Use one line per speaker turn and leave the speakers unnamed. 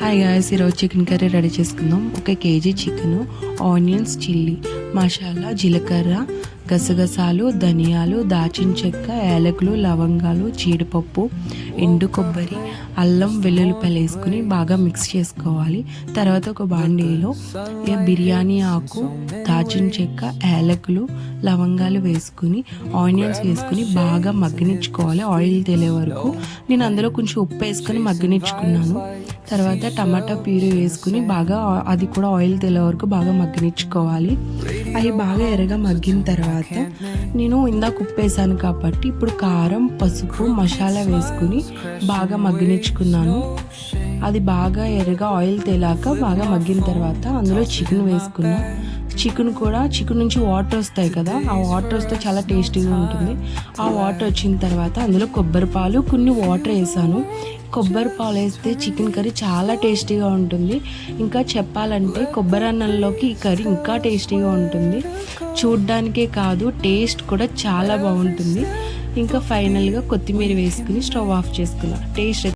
Hi guys, ఈరోజు chicken curry ready చేసుకుందాం. 1 KG chicken, onions, chilli masala, జీలకర్ర, గసగసాలు, ధనియాలు, దాచిన చెక్క, యాలకులు, లవంగాలు, జీడిపప్పు, ఎండు కొబ్బరి, అల్లం, వెల్లుల్లిపాయలు వేసుకుని బాగా మిక్స్ చేసుకోవాలి. తర్వాత ఒక బాండీలో బిర్యానీ ఆకు, దాచిన చెక్క, యాలకులు, లవంగాలు వేసుకుని ఆనియన్స్ వేసుకుని బాగా మగ్గనిచ్చుకోవాలి. ఆయిల్ తేలే వరకు నేను అందులో కొంచెం ఉప్పు వేసుకొని మగ్గనిచ్చుకున్నాను. తర్వాత టమాటా ప్యూరీ వేసుకుని బాగా అది కూడా ఆయిల్ తేలే వరకు బాగా మగ్గనిచ్చుకోవాలి. అవి బాగా ఎర్రగా మగ్గిన తర్వాత నేను ఇందాక ఉప్పు వేసాను కాబట్టి ఇప్పుడు కారం, పసుపు, మసాలా వేసుకుని బాగా మగ్గనిచ్చుకున్నాను. అది బాగా ఎర్రగా ఆయిల్ తేలాక బాగా మగ్గిన తర్వాత అందులో చికెన్ వేసుకున్నా. చికెన్ నుంచి వాటర్ వస్తాయి కదా, ఆ వాటర్ వస్తే చాలా టేస్టీగా ఉంటుంది. ఆ వాటర్ వచ్చిన తర్వాత అందులో కొబ్బరి పాలు, కొన్ని వాటర్ వేసాను. కొబ్బరి పాలు వేస్తే చికెన్ కర్రీ చాలా టేస్టీగా ఉంటుంది. ఇంకా చెప్పాలంటే కొబ్బరి అన్నంలోకి ఈ కర్రీ ఇంకా టేస్టీగా ఉంటుంది. చూడ్డానికే కాదు, టేస్ట్ కూడా చాలా బాగుంటుంది. ఇంకా ఫైనల్గా కొత్తిమీర వేసుకుని స్టవ్ ఆఫ్ చేసుకున్నా. టేస్ట్